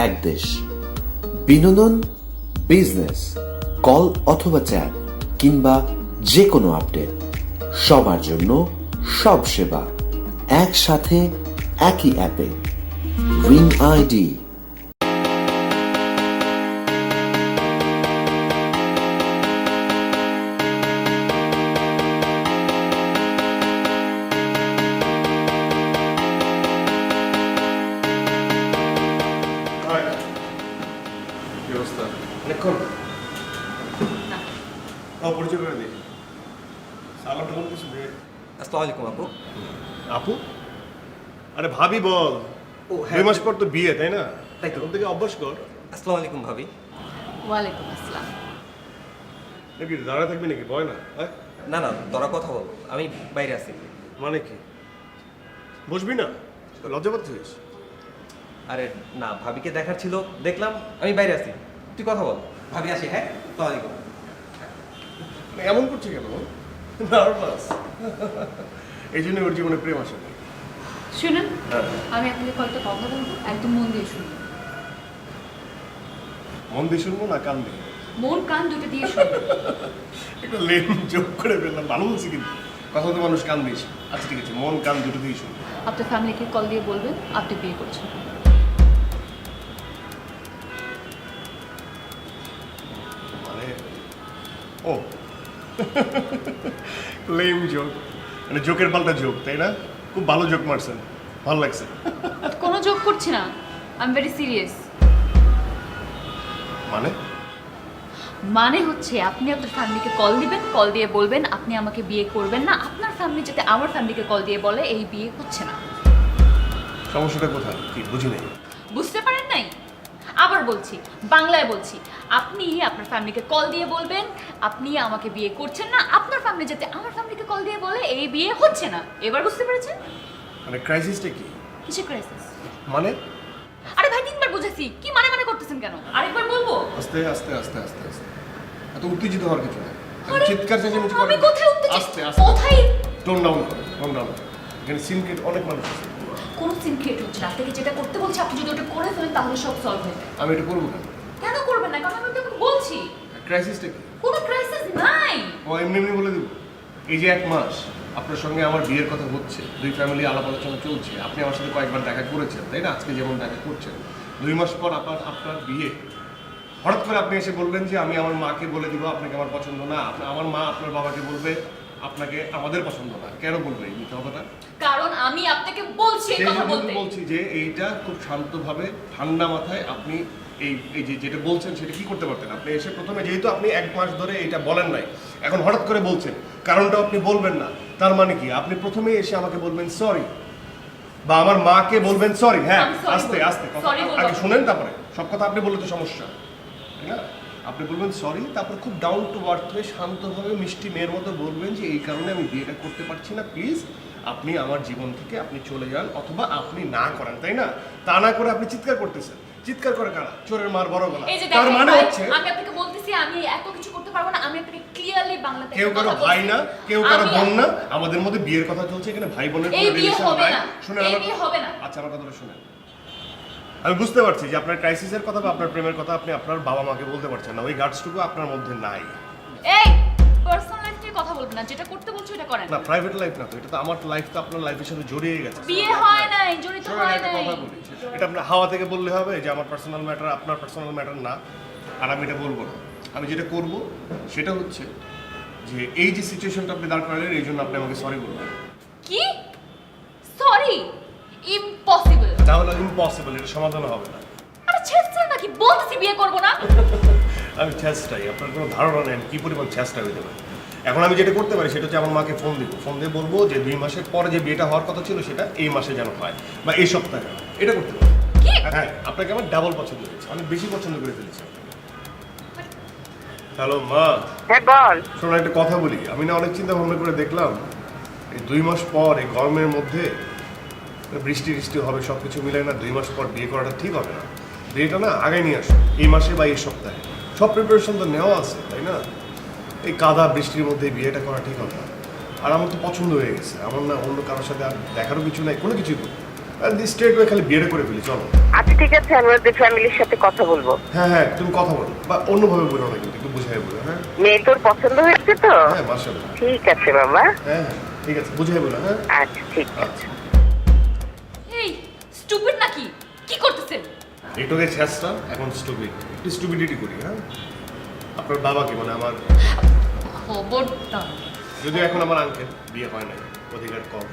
এক দেশ। বিনোদন, বিজনেস, কল অথবা চ্যাট কিংবা যে কোনো আপডেট, সবার জন্য সব সেবা একসাথে একই অ্যাপে। Ring ID. পরিচয় করে দিই। সালামটা বলতেছি যে আসসালামু আলাইকুম আপু। আপু, আরে ভাবি বল। ও হ্যাঁ, 2 মাস পর তো বিয়ে, তাই না? তাই তো। ওর থেকে অভ্যাস কর। আসসালামু আলাইকুম ভাবি। ওয়ালাইকুম আসসালাম। নাকি দাঁড়া থাকবি নাকি? ভয় না? হ্যাঁ, না না, তোরা কথা বল, আমি বাইরে আছি। মানে কি বসবি না? লজ্জা পাচ্ছিস? আরে না, ভাবিকে দেখার ছিল, দেখলাম, আমি বাইরে আছি, তুই কথা বল। ভাবি আসি। হ্যাঁ, আসসালামু আলাইকুম। মানে এমন করছে কেন? নার্ভাস? এই জন্য ওর জীবনে প্রেম আসে না। শুনুন, হ্যাঁ। আমি আপনাকে কয়েকটা কথা বলবো, একদম মন দিয়ে শুনুন। মন দিয়ে শুনবো না কান দিয়ে? মন কান দুটো দিয়ে শুনুন। একটু লেম যোগ করে ফেললাম, ভালো বলছি কিন্তু। কথা তো মানুষ কান দিয়েছে। আচ্ছা ঠিক আছে, মন কান দুটো দিয়ে শুনবো। আপনার ফ্যামিলিকে কল দিয়ে বলবেন আপনি বিয়ে করছেন। মানে ও লেম জোক, মানে জোকের পাল্টা জোক, তাই না? খুব ভালো জোক মারছেন, ভালো লাগছে। কোনো জোক করছি না, আই এম ভেরি সিরিয়াস। মানে মানে হচ্ছে আপনি আপনার ফ্যামিলিকে কল দিবেন, কল দিয়ে বলবেন আপনি আমাকে বিয়ে করবেন না। আপনার ফ্যামিলি যাতে আমার ফ্যামিলিকে কল দিয়ে বলে এই বিয়ে হচ্ছে না। সমস্যাটা কোথায় কি বুঝি নেই। বুঝতে পারেন নাই? আবার বলছি, বাংলায় বলছি, আপনি আপনার ফ্যামিলিকে কল দিয়ে বলবেন আপনি আমাকে বিয়ে করছেন না। আপনার ফ্যামিলি যাতে আমার ফ্যামিলিকে কল দিয়ে বলে এই বিয়ে হচ্ছে না। এবার বুঝতে পেরেছেন? মানে ক্রাইসিসটা কি? কিসের ক্রাইসিস? মানে আরে ভাই, 3বার বুঝাইছি, কি মানে মানে করতেছেন কেন? আরেকবার বলবো? আস্তে আস্তে আস্তে আস্তে আস্তে, এত উত্তেজিত হওয়ার কিছু নেই। আরে, চিৎকার চেঁচামেচি আমি কোথায় উত্তেজিত? আস্তে আস্তে, কোথায়? টোন ডাউন করো, টোন ডাউন। এখানে সিনক্রেট অনেক মানুষ আছে। কোনো সিন ক্রিয়েট হচ্ছে না। আপনাকে যেটা করতে বলছি আপনি যদি ওটা করে ফেলেন তাহলে সব সলভ হয়ে যাবে। আমি এটা করবো কেন? কেন করবেন না? কারণ আমি আপনাকে বলছি ক্রাইসিসটা কি? কোনো ক্রাইসিস নাই। ও এমনি এমনি বলে দেবো? এই যে 1 মাস আপনার সঙ্গে আমার বিয়ের কথা হচ্ছে, 2 ফ্যামিলি আলাপ আলোচনা চলছে, আপনি আমার সাথে কয়েকবার দেখা করেছেন, তাই না? আজকে যেমন দেখা করছেন, 2 মাস পর আপনার বিয়ে, হঠাৎ করে আপনি এসে বললেন যে আমি আমার মাকে বলে দিব আপনাকে আমার পছন্দ না, আমার মা আপনার বাবাকে বলবে আপনাকে আমাদের পছন্দ না। কেন বলবে এই মিথ্যা কথাটা? কারণ আমি আপনাকে বলছি এই সেই কথা জন্য বলতে। বলছি যে এইটা খুব শান্তভাবে ঠান্ডা মাথায় আপনি এই যে যেটা বলছেন সেটা কি করতে পারতেন? আপনি এসে প্রথমে, যেহেতু আপনি 1 মাস ধরে এটা বলেন নাই, এখন হঠাৎ করে বলছেন, কারণটা আপনি বলবেন না, তার মানে কি? আপনি প্রথমেই এসে আমাকে বলবেন সরি, বা আমার মাকে বলবেন সরি। হ্যাঁ, আমি sorry আস্তে বলবো। আস্তে কথা Sorry বলবো। আগে শুনেন, তারপরে সব কথা আপনি বললে তো সমস্যা, তাই না? আপনি বলবেন সরি, তারপর খুব ডাউন টু আর্থ হয়ে শান্তভাবে মিষ্টি মেয়ের মতো বলবেন যে এই কারণে আমি বিয়েটা করতে পারছি না, প্লিজ আপনি আমার জীবন থেকে আপনি চলে যান, অথবা আপনি না করেন, তাই না? তা না করে আপনি চিৎকার করতেছেন। চিৎকার করে কারা? চোরের মার বড় গলা। এই যে তার দেখেন মানে ভাই, হচ্ছে আমি আপনাকে বলতেছি আমি এত কিছু করতে পারবো না। আমি আপনাকে ক্লিয়ারলি বাংলাতে কেউ কারো ভাই না, কেউ কারো বোন না, আমাদের মধ্যে বিয়ের কথা চলছে, এখানে ভাই বোনের এই কোনো বিয়ে রিলেশন হবে নাই। না। শুনেন এই আমার, বিয়ে হবে না। আচ্ছা আমার কথাটা শুনেন। আমি বুঝতে পারছি যে আপনার ক্রাইসিসের কথা বা আপনার প্রেমের কথা আপনি আপনার বাবা মাকে বলতে পারছেন না, ওই গার্ডসটুকু আপনার মধ্যে নাই। এই পার্সোনাল লাইফ নিয়ে কথা বলবেন না, যেটা করতে বলছো এটা করেন। না, প্রাইভেট লাইফ না তো, এটা তো আমার লাইফ, তো আপনার লাইফের সাথে জড়িয়ে গেছে। বিয়ে হয় নাই, জড়িত শোনেন, হয় একটা নাই। কথা বলি, এটা আপনার হাওয়া থেকে বললে হবে যে আমার পার্সোনাল ম্যাটার আপনার পার্সোনাল ম্যাটার না, আর আমি এটা বলবো না। আমি যেটা করব সেটা হচ্ছে যে এই যে সিচুয়েশনটা আপনি দাঁড় করালেন, এই জন্য আপনি আমাকে সরি বলবেন। কি? সরি? ইম্পসিবল। তাহলে ইম্পসিবল, এটা সমাধান হবে না। আরে ছেড়ছে নাকি? বলছি বিয়ে করব না। আমি চেষ্টাই, আপনার কোনো ধারণা নেই আমি কী পরিমাণ চেষ্টা হইতে পারি। এখন আমি যেটা করতে পারি সেটা হচ্ছে আমার মাকে ফোন দিব, ফোন দিয়ে বলবো যে 2 মাসের পরে যে বিয়েটা হওয়ার কথা ছিল সেটা এই মাসে যেন হয়, বা এই সপ্তাহে হয়। এটা করতে পারি। কি? হ্যাঁ, আপনাকে আমার ডাবল পছন্দ হয়েছে, অনেক বেশি পছন্দ করে ফেলেছি। হ্যালো মা। হ্যাঁ বল। শোনো, একটা কথা বলি, আমি না অনেক চিন্তা ভাবনা করে দেখলাম এই 2 মাস পর এই গরমের মধ্যে বৃষ্টি বৃষ্টি হবে, সব কিছু মিলে না 2 মাস পর বিয়ে করাটা ঠিক হবে না। বিয়েটা না আগে নিয়ে আসো, এই মাসে বা এই সপ্তাহে। সব প্রিপারেশন তো নেওয়া আছে, তাই না? এই কাদা বৃষ্টির মধ্যে বিয়েটা করা ঠিক হবে না। আর আমার তো পছন্দ হয়ে গেছে, আমার না অন্য কারোর সাথে আর দেখারও কিছু নাই, কোনো কিছুই করবো। স্ট্রেট ওয়ে খালি বিয়েটা করে ফেলি, চলো। আচ্ছা ঠিক আছে, আমি ওদের ফ্যামিলির সাথে কথা বলবো। হ্যাঁ, তুমি কথা বলো, বা অন্যভাবে বলো না, কিন্তু একটু বুঝাই বলো। হ্যাঁ মেয়ে তোর পছন্দ হয়েছে তো? হ্যাঁ, মাশাআল্লাহ। ঠিক আছে বাবা। হ্যাঁ, ঠিক আছে, বুঝাই বলো। হ্যাঁ, আচ্ছা ঠিক আছে। আচ্ছা। এই স্টুপিড নাকি? কি করতেছেন? এটুকে ছেঁচটা, এখন স্টুপিড, একটু স্টুপিডিটি করি। হ্যাঁ, আপনার বাবাকে মানে আমার, খবরদার। যদিও এখন আমার আঙ্কেল, বিয়ে হয় নাই, অধিকার কম।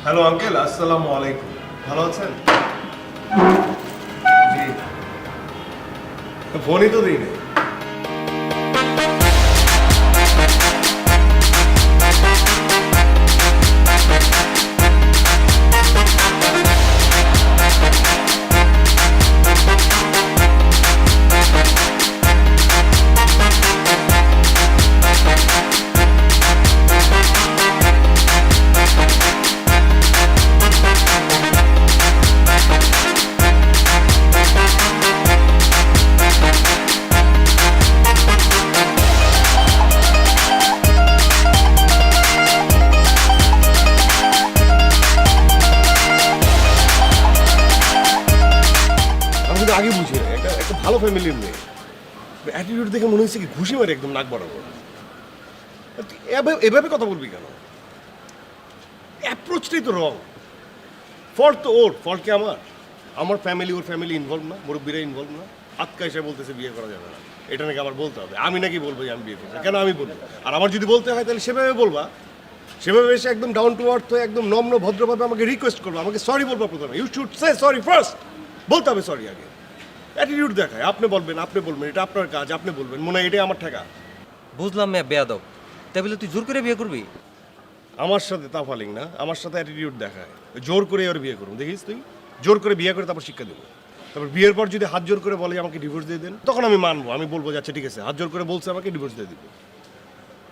হ্যালো আঙ্কেল, আসসালামু আলাইকুম, ভালো আছেন? জি, ফোনই তো দিই নাই। আমি কিন্তু আগে বুঝি না, একটা ভালো ফ্যামিলির মেয়ে, অ্যাটিটিউড দেখে মনে হচ্ছে কি ঘুষি মারে একদম নাক বরাবর। এভাবে কথা বলবি কেন? অ্যাপ্রোচটাই তো রং। ফল্ট তো ওর, ফল্ট কি আমার? আমার ফ্যামিলি, ওর ফ্যামিলি ইনভলভ না, মুরব্বীরা ইনভলভ না। আজকা এসে বলতেছে বিয়ে করা যাবে না, এটা নাকি আমার বলতে হবে। আমি নাকি বলবো যে আমি বিয়ে করবো? কেন আমি বলবো? আর আমার যদি বলতে হয় তাহলে সেভাবে বলবা, সেভাবে এসে একদম ডাউন টু আর্থ হয়ে একদম নম্র ভদ্রভাবে আমাকে রিকোয়েস্ট করবো, আমাকে সরি বলবো প্রথমে। You should say sorry first, বলতে হবে সরি আগে। অ্যাটিটিউড দেখায়, আপনি বলবেন, এটা আপনার কাজ, আপনি বলবেন, মনে হয় এটাই আমার ঠেকা। বুঝলাম মেয়ে বেয়াদব, তাই বলে তুই জোর করে বিয়ে করবি? আমার সাথে তাফালিং না, আমার সাথে অ্যাটিটিউড দেখায়, জোর করে ওর বিয়ে করুন। দেখিস তুই, জোর করে বিয়ে করে তারপর শিক্ষা দেবো। তারপর বিয়ের পর যদি হাত জোর করে বলে আমাকে ডিভোর্স দিয়ে দেন, তখন আমি মানবো, আমি বলবো যে আচ্ছা ঠিক আছে, হাত জোর করে বলছে আমাকে, ডিভোর্স দিয়ে দিব।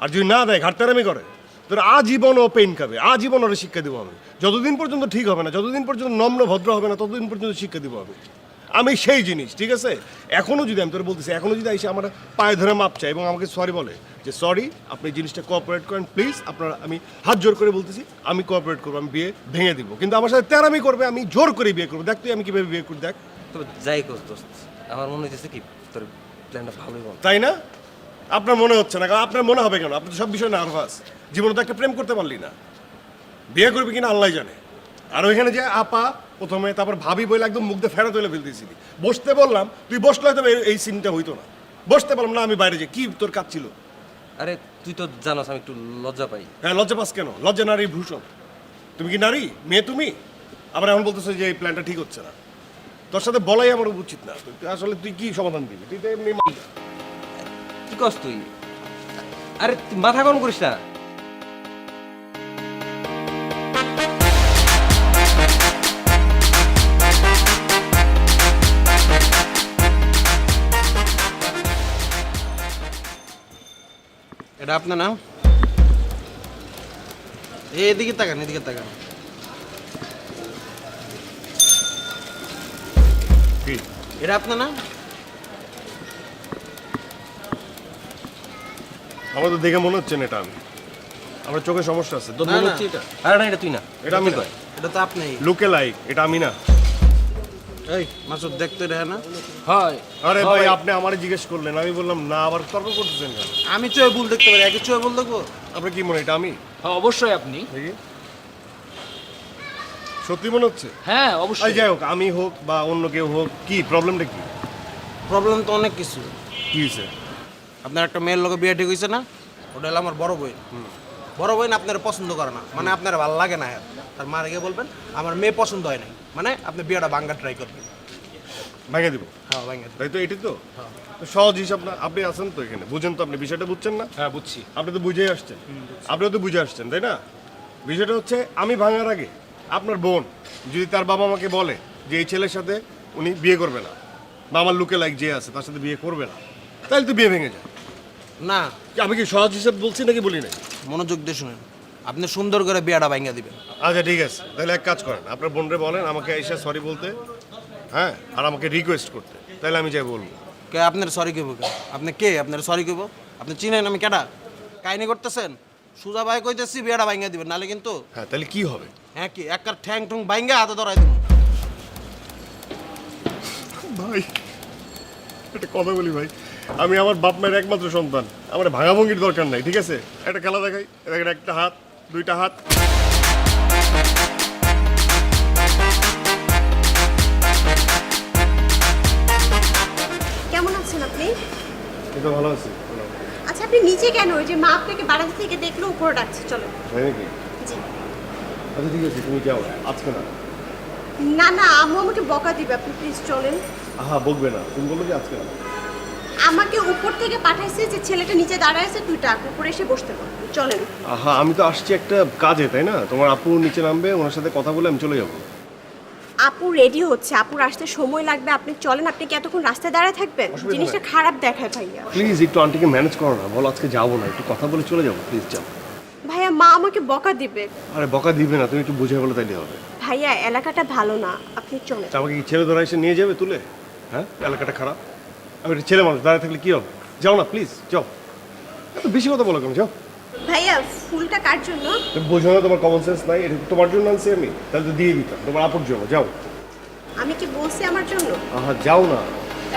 আর যদি না দেয়, ঘাটতারামি করে, তোর আজীবন ও পেইন খাবে, আজীবন ওরা শিক্ষা দেবো আমি। যতদিন পর্যন্ত ঠিক হবে না, যতদিন পর্যন্ত নম্র ভদ্র হবে না, ততদিন পর্যন্ত শিক্ষা দেবো আমি সেই জিনিস। ঠিক আছে, এখনও যদি আমি তোর বলতেছি, এখনও যদি এসে আমার পায়ে ধরে মাপ চায় এবং আমাকে সরি বলে যে সরি, আপনি জিনিসটা কোঅপারেট করেন প্লিজ, আপনারা, আমি হাত জোর করে বলতেছি, আমি কোঅপারেট করবো, আমি বিয়ে ভেঙে দিব। কিন্তু আমার সাথে তেরামি করবে, আমি জোর করে বিয়ে করবো। দেখ তুই আমি কীভাবে বিয়ে করি, দেখ। তবে যাই কর দোস্ত, আমার মনে হচ্ছে কি তোর প্ল্যানটা ভালোই বল। তাই না? আপনার মনে হচ্ছে না? কারণ আপনার মনে হবে কেন? আপনি তো সব বিষয়ে নার্ভাস। জীবনে তো একটা প্রেম করতে পারলি না, বিয়ে করবি কিনা আল্লাহ জানে। আর ওইখানে যে আপা প্রথমে, তারপর ভাবি বলে একদম মুখ দিয়ে ফেরা তুলে ফেলতেছিলি। বসতে বললাম, তুই বসলে হয়তো এই সিনটা হইতো না। বসতে বললাম না, আমি বাইরে যাই। কি তোর কাজ ছিল? আরে তুই তো জানোস আমি একটু লজ্জা পাই। হ্যাঁ, লজ্জা পাস কেন? লজ্জা নারীর ভূষণ। তুমি কি নারী? মেয়ে তুমি? আবার এখন বলতেছো যে এই প্ল্যানটা ঠিক হচ্ছে না। তোর সাথে বলাই আমার উচিত না। তুই আসলে তুই কি সমাধান দিবি? তুই তো এমনি কি কস তুই? আরে তুই মাথা গরম করিস না। এটা আপনার নাম? এদিকে তাকান, এদিকে তাকান। কি এটা আপনার নাম? আমার তো দেখে মনে হচ্ছে না এটা আমি। আমার চোখে সমস্যা আছে। তোর না, মনে না। হচ্ছে এটা? আরে না, এটা তুই না, এটা আমি না। এটা তো আপনি। লুকে লাইক, এটা আমি না। এই মাসুদ, দেখতে রে না? হয় আরে ভাই, আপনি আমারে জিজ্ঞেস করলেন, আমি বললাম না, আবার তর্ক করতেছেন কেন? আমি চোখে ভুল দেখতে পারি, একই চোখে ভুল দেখবো? আপনার কি মনে হয় এটা আমি? হ্যাঁ অবশ্যই আপনি। দেখি, সত্যি মনে হচ্ছে? হ্যাঁ আই অবশ্যই। যাই হোক, আমি হোক বা অন্য কেউ হোক, কি প্রবলেমটা কি? প্রবলেম তো অনেক কিছু। কি হয়েছে? আপনার একটা মেয়ের লোকে বিয়ে ঠিক হয়েছে না? ওটা হলো আমার বড় বোন। বড় বোন আপনার পছন্দ করে না, মানে আপনার ভালো লাগে না। তার মার গিয়ে বলবেন আমার মেয়ে পছন্দ হয় নাই, মানে আপনি বিয়েটা ভাঙ্গা ট্রাই করবেন। ভেঙে দিব? হ্যাঁ ভাঙ্গা। তাই তো, এটি তো তো সহজ হিসাব না? আপনি আছেন তো এখানে, বুঝেন তো? আপনি বিষয়টা বুঝছেন না? হ্যাঁ বুঝছি। আপনি তো বুঝেই আসছেন, আপনিও তো বুঝে আসছেন, তাই না? বিষয়টা হচ্ছে, আমি ভাঙার আগে আপনার বোন যদি তার বাবা আমাকে বলে যে এই ছেলের সাথে উনি বিয়ে করবে না, বা আমার লুকে লাইক যে আছে তার সাথে বিয়ে করবে না, তাহলে তো বিয়ে ভেঙে যায়। না, আমি কি সহজ হিসাব বলছি নাকি বলি নাই? মনোযোগ দিয়ে শুনেন, আপনি সুন্দর করে বিয়েটা ভাঙ্গা দিবেন। আচ্ছা ঠিক আছে, তাহলে এক কাজ করেন, আপনার বোনরে বলেন আমাকে এসে সরি বলতে, হ্যাঁ, আর আমাকে রিকোয়েস্ট করতে, তাহলে আমি যাই বলবো। কে আপনার সরি কেবো? আপনি কে? আপনার সরি কেবো? আপনি চিনেন আমি কেডা? কাহিনী করতেছেন? সুজা ভাই কইতেছি বিয়েটা ভাঙ্গা দিবেন, নাহলে কিন্তু হ্যাঁ তাহলে কি হবে? হ্যাঁ কি একবার ঠ্যাং ঠুং ভাঙ্গা হাতে ধরাই দিব। ভাই একটা কথা বলি ভাই, আমি আমার বাপ মায়ের একমাত্র সন্তান, আমার ভাঙাভঙ্গির দরকার নাই, ঠিক আছে? একটা খেলা দেখাই, দেখেন একটা হাত, দুইটা হাত। কেমন আছেন আপনি? এটা ভালো আছে। আচ্ছা আপনি নিচে কেন? ওই যে মা আপনাকে বারান্দা থেকে দেখলো উপরে ডাকছে, চলো। তাই নাকি? জি। আচ্ছা ঠিক আছে, তুমি যাও, আজকে না। না না, আম্মু আমাকে বকা দিবে, আপনি প্লিজ চলেন। আহা বকবে না, তুমি বললো যে আজকে না। আমাকে উপর থেকে পাঠাইছে যে ছেলেটা নিচে দাঁড়ায় আছে, তুই ডাক, উপরে এসে বসতে পার, চলেন। আহা আমি তো আসছি একটা কাজে, তাই না? তোমার আপু নিচে নামবে, ওনার সাথে কথা বলে আমি চলে যাবো। আপু রেডি হচ্ছে, আপুর আসতে সময় লাগবে, আপনি চলেন। আপনি কি এতক্ষণ রাস্তায় দাঁড়ায় থাকবেন? অসুবিধা জিনিসটা নাই। খারাপ দেখায় ভাইয়া। প্লিজ একটু আন্টিকে ম্যানেজ করো না, বলো আজকে যাবো না, একটু কথা বলে চলে যাবো, প্লিজ যাও। ভাইয়া মা আমাকে বকা দিবে। আরে বকা দিবে না, তুমি একটু বুঝে বলে তাইলে হবে। ভাইয়া এলাকাটা ভালো না, আপনি চলেন। তা আমাকে কি ছেলে ধরা এসে নিয়ে যাবে তুলে? হ্যাঁ এলাকাটা খারাপ, আমি একটা ছেলে মানুষ, দাঁড়িয়ে থাকলে কি হবে? যাও না প্লিজ, যাও। এত বেশি কথা বলো কেন, যাও। ভাইয়া ফুলটা কার জন্য? তুমি বোঝো না, তোমার কমন সেন্স নাই, এটা তোমার জন্য আনছি আমি, তাহলে তো দিয়ে দিতাম, তোমার আপুর জন্য, যাও। আমি কি বলছি আমার জন্য? আহা যাও না।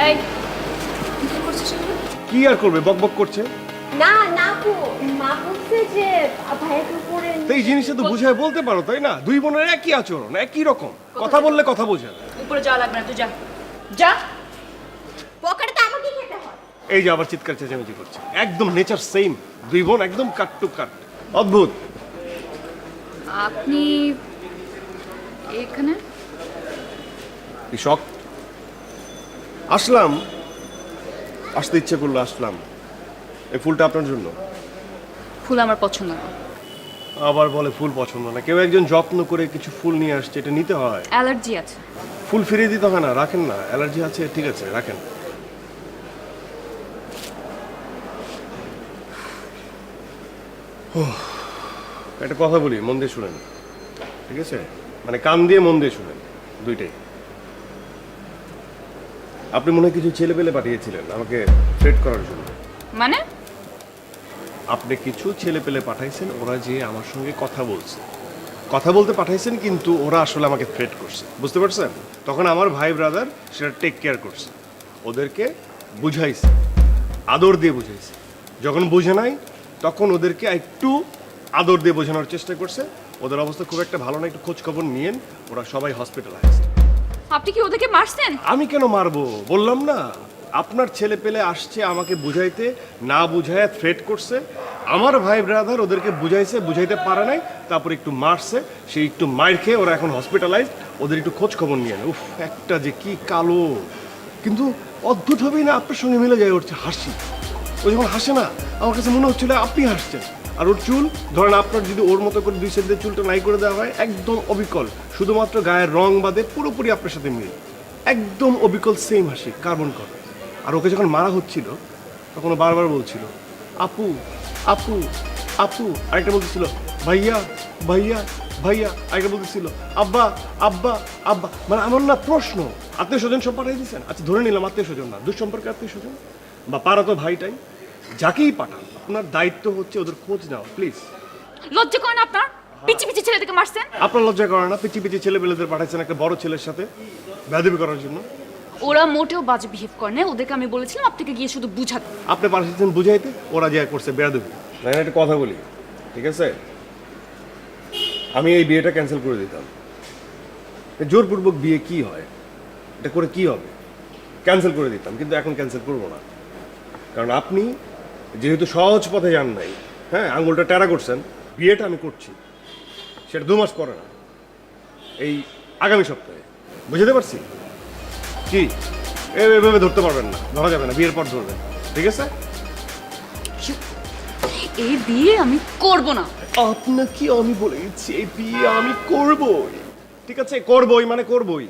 এই কি করছিস এখানে? কি আর করবে, বক বক করছে। না না আপু, মা বলছে যে ভাইয়াকে উপরে। তো এই জিনিসটা তো বুঝায় বলতে পারো, তাই না? দুই বোনের একই আচরণ, একই রকম, কথা বললে কথা বোঝে না। উপরে যাওয়া লাগবে না, তুই যা যা। বকাটা তো আমাকে খেতে হয়। এই যে আবার চিৎকার চেঁচামেচি করছে, একদম নেচার সেম, দুই বোন একদম কাট টু কাট, অদ্ভুত। আপনি এখানে? কি শখ, আসলাম, আসতে ইচ্ছে করলো, আসলাম। এই ফুলটা আপনার জন্য। ফুল আমার পছন্দ না। আবার বলে ফুল পছন্দ না, কেউ একজন যত্ন করে কিছু ফুল নিয়ে আসছে, এটা নিতে হয়। অ্যালার্জি আছে। ফুল ফিরিয়ে দিতে হয় না, রাখেন না, অ্যালার্জি আছে, ঠিক আছে রাখেন। একটা কথা বলি, মন দিয়ে শুনেন, ঠিক আছে? মানে কান দিয়ে মন দিয়ে শুনেন, দুইটাই। আপনি মনে হয় কিছু ছেলে পেলে পাঠিয়েছিলেন আমাকে থ্রেট করার জন্য। মানে? আপনি কিছু ছেলে পেলে পাঠাইছেন, ওরা যে আমার সঙ্গে কথা বলছে, কথা বলতে পাঠাইছেন, কিন্তু ওরা আসলে আমাকে থ্রেট করছে, বুঝতে পারছেন? তখন আমার ভাই ব্রাদার সেটা টেক কেয়ার করছে, ওদেরকে বুঝাইছে, আদর দিয়ে বুঝাইছে। যখন বুঝে নাই তখন ওদেরকে একটু আদর দিয়ে বোঝানোর চেষ্টা করছে। ওদের অবস্থা খুব একটা ভালো না, একটু খোঁজ খবর নিয়েন, ওরা সবাই হসপিটালাইজড। আপনি কি ওদেরকে মারছেন? আমি কেন মারবো, বললাম না, আপনার ছেলে পেলে আসছে আমাকে বুঝাইতে, না বুঝাইয়া থ্রেট করছে। আমার ভাই ব্রাদার ওদেরকে বুঝাইছে, বুঝাইতে পারে নাই, তারপর একটু মারছে, সেই একটু মার খেয়ে ওরা এখন হসপিটালাইজড। ওদের একটু খোঁজ খবর নিয়ে উফ, একটা যে কি কালো, কিন্তু অদ্ভুত হবেই না, আপনার সঙ্গে মিলে যায় ওর হাসি। ও যখন হাসে না, আমার কাছে মনে হচ্ছিল আপনি হাসছেন। আর ওর চুল ধরেন, আপনার যদি ওর মতো করে দুই সাইডের চুলটা নাই করে দেওয়া হয়, একদম অবিকল, শুধুমাত্র গায়ের রং বাদে পুরোপুরি আপনার সাথে মিল, একদম অবিকল সেম হাসি, কার্বন কর। আর ওকে যখন মারা হচ্ছিল তখন ও বারবার বলছিল আপু আপু আপু, আরেকটা বলতেছিল ভাইয়া ভাইয়া ভাইয়া, আরেকটা বলতেছিল আব্বা আব্বা আব্বা। মানে আমার না প্রশ্ন, আত্মীয় স্বজন সব পাঠিয়ে দিচ্ছেন, আচ্ছা ধরে নিলাম আত্মীয় স্বজন না, দুঃসম্পর্কে আত্মীয় স্বজন বা পাড়া তো ভাইটাই, যাকেই পাঠান আপনার দায়িত্ব হচ্ছে ওদের খোঁজ নেওয়া, প্লিজ। লজ্জা করেন আপনার? পিচি পিচি ছেলেদেরকে মারছেন? আপনার লজ্জা করে না? পিচি পিচি ছেলে পেলেদের পাঠাচ্ছেন একটা বড় ছেলের সাথে বেয়াদবি করার জন্য। ওরা মোটেও বাজে বিহেভ করে না, ওদেরকে আমি বলেছিলাম আপনাকে গিয়ে শুধু বুঝাতে। আপনি পাঠিয়েছেন বুঝাইতে, ওরা যা করছে বেয়াদবি। না একটা কথা বলি, ঠিক আছে? আমি এই বিয়েটা ক্যান্সেল করে দিতাম। জোরপূর্বক বিয়ে কি হয়, এটা করে কি হবে? ক্যান্সেল করে দিতাম, কিন্তু এখন ক্যান্সেল করবো না। কারণ আপনি যেহেতু সহজ পথে যান নাই, হ্যাঁ আঙুলটা টেরা করছেন, বিয়েটা আমি করছি, সেটা 2 মাস পরে না, এই আগামী সপ্তাহে। বুঝতে পারছি কি? এভাবে ধরতে পারবেন না, ধরা যাবে না, বিয়ের পর ধরবেন, ঠিক আছে? এই বিয়ে আমি করব না। আপনাকে আমি বলে দিচ্ছি, এই বিয়ে আমি করবই, ঠিক আছে? করবই মানে করবই,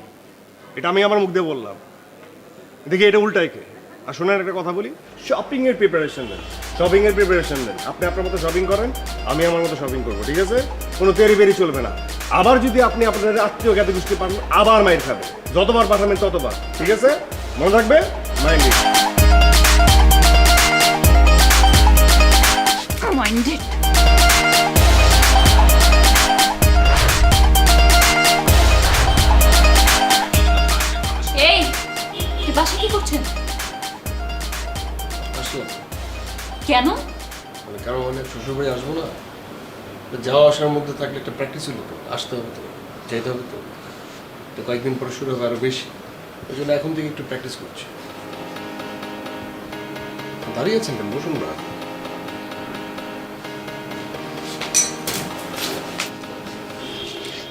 এটা আমি আমার মুখ দিয়ে বললাম। দেখি এটা উল্টায় কে? আর শোনেন একটা কথা বলি, শপিং এর প্রিপারেশন নেন, শপিং এর প্রিপারেশন নেন। আপনি আপনার মতো শপিং করেন, আমি আমার মতো শপিং করবো, ঠিক আছে? কোনো তেরি বেরি চলবে না। আবার যদি আপনি আপনাদের আত্মীয় জ্ঞাতি গোষ্ঠী পান, আবার মাইর খাবে, যতবার পাঠাবেন ততবার, ঠিক আছে? মনে রাখবে, মাইন্ড মাইন্ডেড। মানে কারণ মানে শ্বশুরবাড়ি আসবো না, তো যাওয়া আসার মধ্যে থাকলে একটা প্র্যাকটিস হলো তো, আসতে হবে তো, যাইতে হবে তো, তো কয়েকদিন পরে শুরু হবে আরও বেশি, ওই জন্য এখন থেকে একটু প্র্যাকটিস করছি। দাঁড়িয়ে আছেন কেন, বসুন না।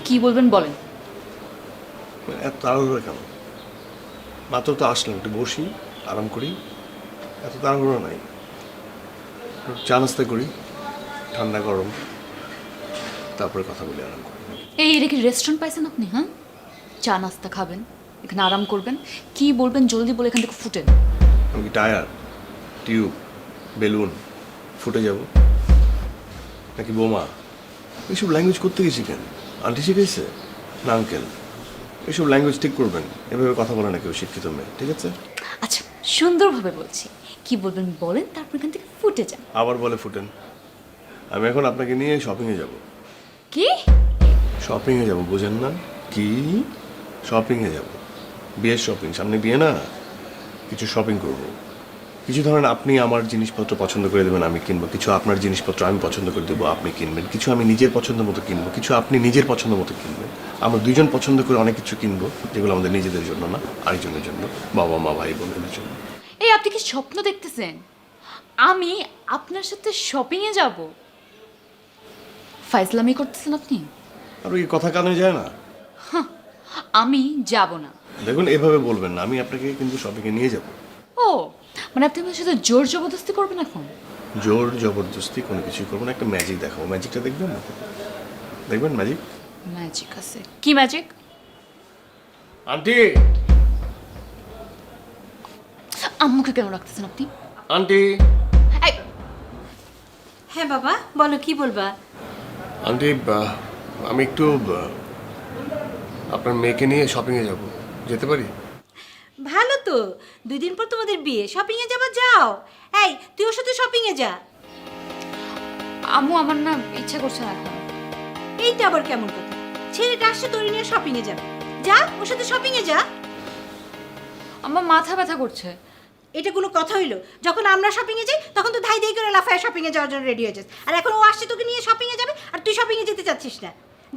কি বলবেন বলেন। এত তাড়াহুড়ো কেন? মাত্র তো আসলাম, একটু বসি, আরাম করি, এত তাড়াহুড়ো নাই। চা নাস্তা করি, ঠান্ডা গরম, তারপরে কথা বলি, আরাম করি। এটা কি রেস্টুরেন্ট পাইছেন আপনি? হ্যাঁ, চা নাস্তা খাবেন, এখানে আরাম করবেন, কি বলবেন জলদি বলে এখান থেকে ফুটেন। আমি কি টায়ার, টিউব, বেলুন ফুটে যাব নাকি বোমা? এইসব ল্যাঙ্গুয়েজ করতে গেছি কেন? আন্টি শিখেছে না আঙ্কেল? এইসব ল্যাঙ্গুয়েজ ঠিক করবেন, এভাবে কথা বলে না কেউ শিক্ষিত মেয়ে, ঠিক আছে? আচ্ছা, সুন্দরভাবে বলছি, কি বলবেন বলেন, তারপর এখান থেকে ফুটে যান। আবার বলে ফুটেন? আমি এখন আপনাকে নিয়ে শপিংয়ে যাব। কি? শপিংয়ে যাব, বোঝেন না কি? শপিংয়ে যাব, বিয়ের শপিং, সামনে বিয়ে না, কিছু শপিং করব। কিছু ধরেন আপনি আমার জিনিসপত্র পছন্দ করে দেবেন, আমি কিনবো। কিছু আপনার জিনিসপত্র আমি পছন্দ করে দেবো, আপনি কিনবেন। কিছু আমি নিজের পছন্দ মতো কিনবো, কিছু আপনি নিজের পছন্দ মতো কিনবেন। আমরা দুইজন পছন্দ করে অনেক কিছু কিনবো, যেগুলো আমাদের নিজেদের জন্য না, আরেকজনের জন্য, বাবা মা ভাই বোনদের জন্য। এই আপনি কি স্বপ্ন দেখতেছেন আমি আপনার সাথে শপিংয়ে যাব? ফাইজলামি করতেছেন আপনি। আর ওই কথা কানে যায় না। আমি যাব না। দেখুন, এভাবে বলবেন না, আমি আপনাকে কিন্তু শপিংয়ে নিয়ে যাব। ও, মানে আপনি আমার সাথে জোর জবরদস্তি করবেন এখন? জোর জবরদস্তি কোনো কিছুই করবো না, একটা ম্যাজিক দেখাবো। ম্যাজিকটা দেখবেন না? দেখবেন ম্যাজিক? ম্যাজিক আছে? কি ম্যাজিক? আন্টি, আম্মুকে কেন রাখতেছেন আপনি? আন্টি, এই, হ্যাঁ বাবা, বলো কি বলবা? আন্টি, আমি একটু আপনার মেয়েকে নিয়ে শপিংয়ে যাব, যেতে পারি? ভালো তো, 2 দিন পর তোমাদের বিয়ে, শপিং এ যাবা, যাও। এই তুই ওর সাথে শপিং এ যা। আম্মু আমার না ইচ্ছা করছে না এখন। এইটা আবার কেমন কথা? ছেলেটা আসছে তোর নিয়ে শপিং এ যাবে, যা ওর সাথে শপিং এ যা। আমার মাথা ব্যথা করছে। এটা কোনো কথা হইলো? যখন আমরা শপিং এ যাই তখন তো ধাই ধাই করে লাফায় শপিং এ যাওয়ার জন্য রেডি হয়ে যাস, আর এখন ও আসছে তোকে নিয়ে শপিং এ যাবে আর তুই শপিং এ যেতে চাচ্ছিস না।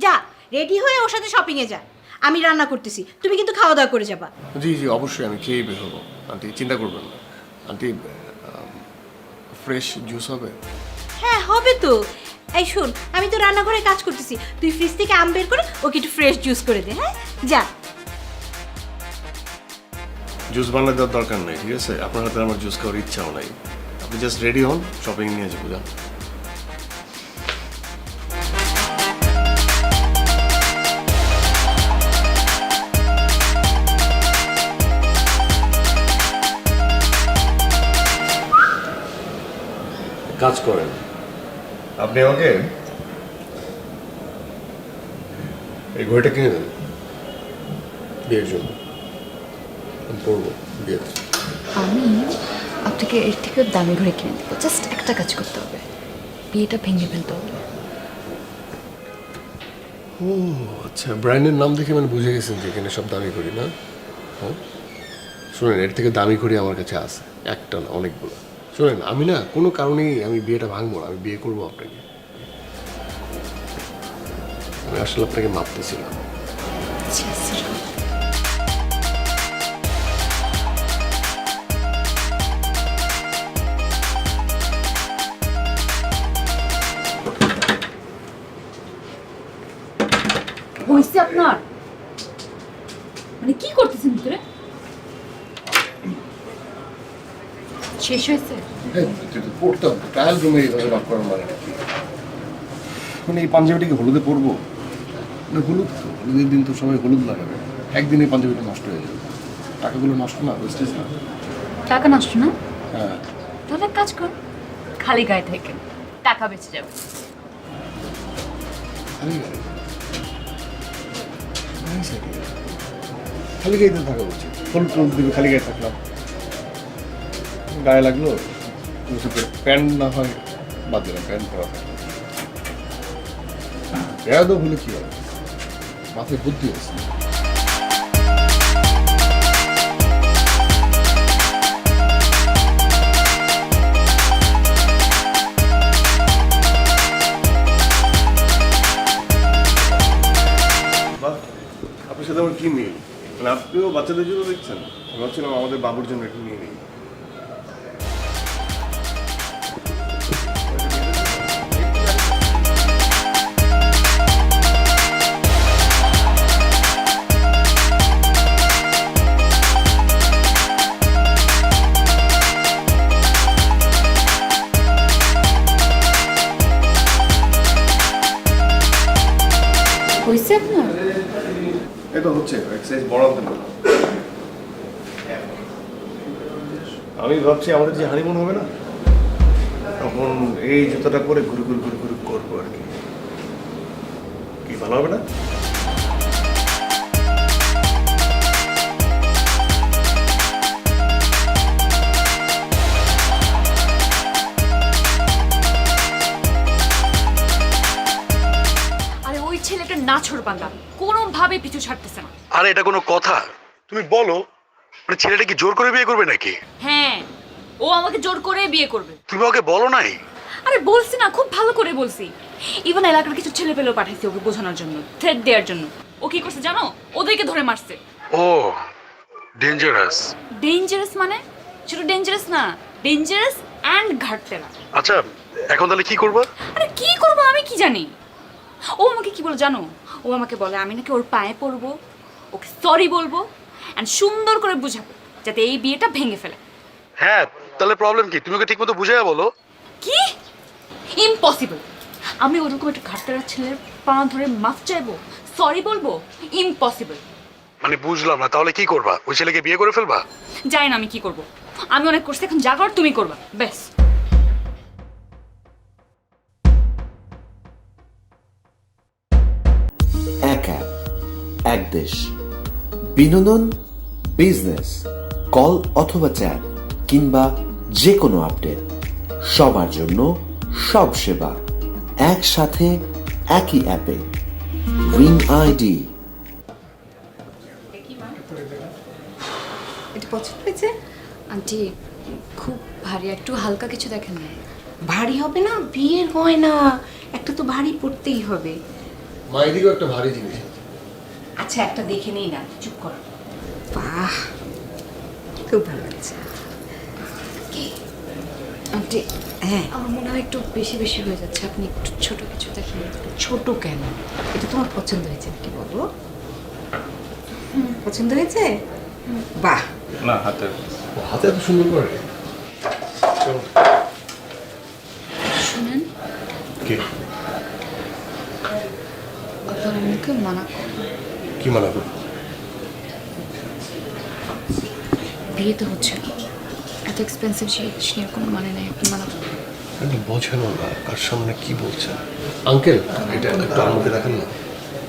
যা রেডি হয়ে ওর সাথে শপিং এ যা, আমি রান্না করতেছি, তুমি কিন্তু খাওয়া দাওয়া করে যাবা। জি জি, অবশ্যই আমি খেয়েই বের হবো, আন্টি চিন্তা করবেন না। আন্টি, ফ্রেশ জুস হবে? হ্যাঁ হবে তো। এই শোন, আমি তো রান্নাঘরে কাজ করতেছি, তুই ফ্রিজ থেকে আম বের করে ওকে একটু ফ্রেশ জুস করে দে। হ্যাঁ যা। জুস বানিয়ে দেওয়ার দরকার নেই, ঠিক আছে? আপনার হাতে আমার জুস খাওয়ার ইচ্ছাও নাই। আপনি জাস্ট রেডি হন, শপিং নিয়ে যাবো, যান। কাজ করেন আপনি, আমাকে এই ঘড়িটা কিনে দেন বিয়ের জন্য, আমি পড়বো বিয়েতে। আমি আপনাকে এর থেকে দামি ঘরে কিনে দেবো, জাস্ট একটা কাজ করতে হবে, বিয়েটা ভেঙে ফেলতে হবে। ও আচ্ছা, ব্র্যান্ডের নাম দেখে মানে বুঝে গেছেন যে এখানে সব দামি করি না? হ্যাঁ শুনেন, এর থেকে দামি করি আমার কাছে আছে, একটা না অনেকগুলো। শুনেন, আমি না কোনো কারণেই আমি বিয়েটা ভাঙবো না, আমি বিয়ে করবো আপনাকে। আমি আসলে আপনাকে মাপতেছিলাম। হয়েছে আপনার? মানে কি করতেছেন ভিতরে? শেষ হয়েছে? পড়তাম ট্রায়াল রুমে এইভাবে বাক করার মানে কি? মানে এই পাঞ্জাবিটাকে হলুদে পরবো না? হলুদ তো, হলুদের দিন তো সবাই হলুদ লাগাবে, একদিনে পাঞ্জাবিটা নষ্ট হয়ে যাবে, টাকাগুলো নষ্ট না, ওয়েস্টেজ না। টাকা নষ্ট না? হ্যাঁ, তাহলে এক কাজ কর, খালি গায়ে থেকে টাকা বেঁচে যাবে। খালি গায়ে, খালি গায়ে থাকা উচিত। হলুদ টলুদ দিকে খালি গায়ে থাকলাম, গায়ে লাগলো, প্যান্ট না হয় বাদ দিলাম, প্যান্ট পরা থাকলো। বেয়াদব হলে কি হবে? মাথায় বুদ্ধি আছে। কি নেই, মানে আপনিও বাচ্চাদের জন্য দেখছেন? আমি ভাবছিলাম আমাদের বাবুর জন্য একটু নিয়ে নিই। হয়েছে আপনার? এটা হচ্ছে এক্সারসাইজ বড় হতে না। আমি ভাবছি আমাদের যে হানিমুন হবে না, তখন এই জুতোটা করে ঘুরে ঘুরে ঘুরে ঘুরে করবো আর কি। কি ভালো হবে না? আরে ওই ছেলেটা নাছর বান্দা, কোনোভাবে পিছু ছাড়তেছে না। আরে এটা কোনো কথা? তুমি বলো, মানে ছেলেটা কি জোর করে বিয়ে করবে নাকি? হ্যাঁ, ও আমাকে জোর করে বিয়ে করবে। তুমি ওকে বলো নাই? আরে বলছি না, খুব ভালো করে বলছি। ইভেন এলাকার কিছু ছেলে পেলেও পাঠাইছি ওকে বোঝানোর জন্য, থ্রেট দেওয়ার জন্য। ও কি করছে জানো? ওদেরকে ধরে মারছে। ও ডেঞ্জারাস। ডেঞ্জারাস মানে? শুধু ডেঞ্জারাস না, ডেঞ্জারাস অ্যান্ড ঘাটতেরা। আচ্ছা এখন তাহলে কি করবা? আরে কি করবো আমি কি জানি। ও আমাকে কি বলে জানো? ও আমাকে বলে আমি নাকি ওর পায়ে পড়বো, ওকে সরি বলবো অ্যান্ড সুন্দর করে বুঝাবো যাতে এই বিয়েটা ভেঙে ফেলে। হ্যাঁ তাহলে প্রবলেম কি? তুমি ওকে ঠিক মতো বুঝাইয়া বলো। কি? ইম্পসিবল। আমি ওরকম একটা ঘাটতেরা ছেলের পা ধরে মাফ চাইবো, সরি বলবো? ইম্পসিবল। মানে বুঝলাম না, তাহলে কি করবা? ওই ছেলেকে বিয়ে করে ফেলবা? জানি না আমি কি করব। আমি অনেক করছি, এখন যা কর তুমি করবা, ব্যাস। এক অ্যাপ, এক দেশ, বিনোদন, বিজনেস, কল অথবা চ্যাট কিংবা যে কোনো আপডেট, সবার জন্য সব সেবা একসাথে একই অ্যাপে। Ring ID. এটা পছন্দ হয়েছে? আন্টি খুব ভারী, একটু হালকা কিছু দেখেন না। ভারী হবে না, বিয়ের গয়না একটা তো ভারী পড়তেই হবে। মা এদিকেও একটা ভারী জিনিস আছে। আচ্ছা একটা দেখে নেই না, চুপ কর। বাহ, খুব ভালো লাগছে। আন্টি হ্যাঁ, আমার মনে হয় একটু বেশি বেশি হয়ে যাচ্ছে, আপনি একটু ছোট কিছু দেখেন। ছোট কেন? এটা তোমার পছন্দ হয়েছে নাকি বলো? পছন্দ হয়েছে? বাহ, না হাতে হাতে এত সুন্দর করে। শুনেন, কি আপনার আমাকে মানা করুন, কি মানা করবো? বিয়ে তো হচ্ছে না, এত এক্সপেন্সিভ জিনিস নিয়ে কোনো মানে নেই, আপনি মানা করুন। আপনি বোঝেনও না কার সামনে কি বলছেন। আঙ্কেল এটা একটু আমাকে দেখেন না,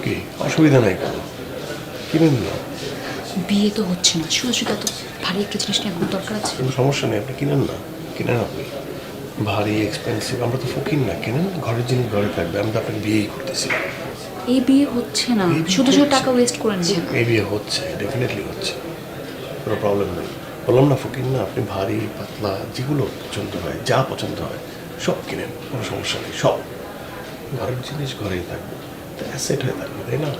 কি অসুবিধা নাই কোনো, কিনেন না। বিয়ে তো হচ্ছে না, শুধু শুধু এত ভারী একটা জিনিস নিয়ে কোনো দরকার আছে? কোনো সমস্যা নেই, আপনি কিনেন না, কিনেন আপনি। ভারী এক্সপেন্সিভ আমরা তো ফকির না, কিনেন, ঘরের জিনিস ঘরে থাকবে। আমি তো আপনাকে বিয়েই করতেছি। এই বিয়ে হচ্ছে না, এই বিয়ে শুধু শুধু হচ্ছে। টাকা ওয়েস্ট করে নিচ্ছেন। এই বিয়ে হচ্ছে, ডেফিনেটলি হচ্ছে, কোনো প্রবলেম নেই। বললাম না ফকির না, আপনি ভারী পাতলা যেগুলো পছন্দ হয়, যা পছন্দ হয় সব কিনেন, কোনো সমস্যা নেই। সব ঘরের জিনিস ঘরেই থাকবে, অ্যাসেট হয়ে থাকবে, তাই না?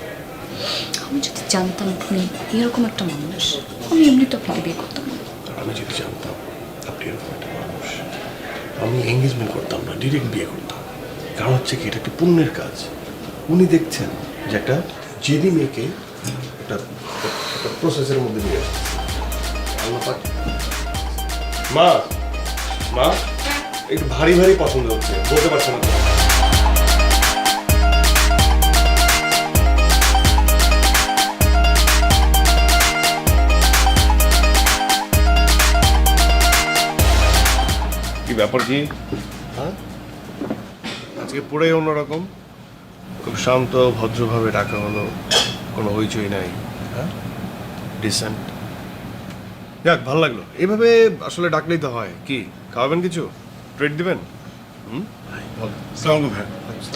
আমি যদি জানতাম আপনি এরকম একটা মানুষ, আমি এমনি তো আপনাকে বিয়ে করতাম না। আর আমি যদি জানতাম আপনি এরকম একটা মানুষ, আমি এঙ্গেজমেন্ট করতাম না, ডিরেক্ট বিয়ে করতাম। কারণ হচ্ছে কি, এটা একটা পুণ্যের কাজ। উনি দেখছেন যে একটা জেদি মেয়েকে একটা একটা প্রসেসের মধ্যে নিয়ে আসছে। আল্লাহ পাক। মা মা একটু ভারী ভারী পছন্দ হচ্ছে, বলতে পারছে না তো। কি ব্যাপার কি? হ্যাঁ আজকে পুরোই অন্যরকম, খুব শান্ত ভদ্রভাবে ডাকা হলো, কোনো হইচই নাই। হ্যাঁ ডিসেন্ট। যাক ভালো লাগলো, এইভাবে আসলে ডাকলেই তো হয়। কি খাওয়াবেন, কিছু ট্রিট দিবেন? সালাম ভাই,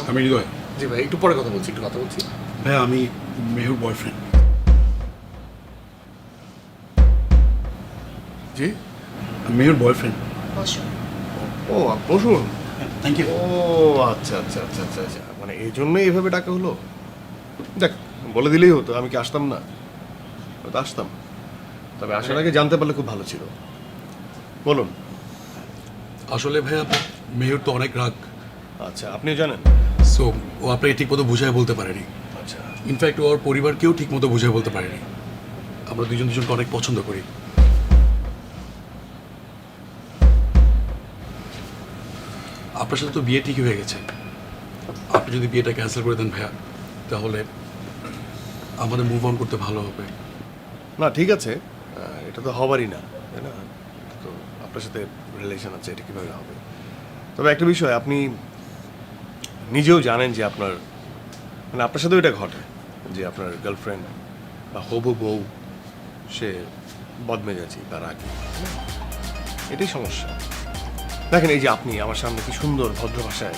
আমি হৃদয়। জি ভাই, একটু পরে কথা বলছি, একটু কথা বলছি। ভাই আমি মেহুর বয়ফ্রেন্ড। জি মেহুর বয়ফ্রেন্ড। বসো। ও বসুন। Thank you. ও আচ্ছা আচ্ছা আচ্ছা আচ্ছা আচ্ছা, মানে এই জন্যই এইভাবে ডাকা হলো। দেখ বলে দিলেই হতো, আমি কি আসতাম না? তো আসতাম, তবে আসার আগে জানতে পারলে খুব ভালো ছিল। বলুন। আসলে ভাইয়া মেয়র তো অনেক রাগ, আচ্ছা, আপনিও জানেন? সো ও আপনাকে ঠিক মতো বুঝায় বলতে পারেনি। আচ্ছা, ইনফ্যাক্ট ওর পরিবারকেও ঠিক মতো বুঝায় বলতে পারেনি। আমরা দুজনকে অনেক পছন্দ করি। আপনার সাথে তো বিয়ে ঠিকই হয়ে গেছে। আপনি যদি বিয়েটা ক্যান্সেল করে দেন ভাইয়া, তাহলে আমাদের মুভ অন করতে ভালো হবে। না ঠিক আছে, এটা তো হবারই না, তাই না? তো আপনার সাথে রিলেশন আছে, এটা কীভাবে হবে? তবে একটা বিষয়, আপনি নিজেও জানেন যে আপনার মানে আপনার সাথেও এটা ঘটে যে আপনার গার্লফ্রেন্ড বা হবু বউ সে বদমেজাজি বা রাগী। এটাই সমস্যা। দেখেন, এই যে আপনি আমার সামনে কি সুন্দর ভদ্র ভাষায়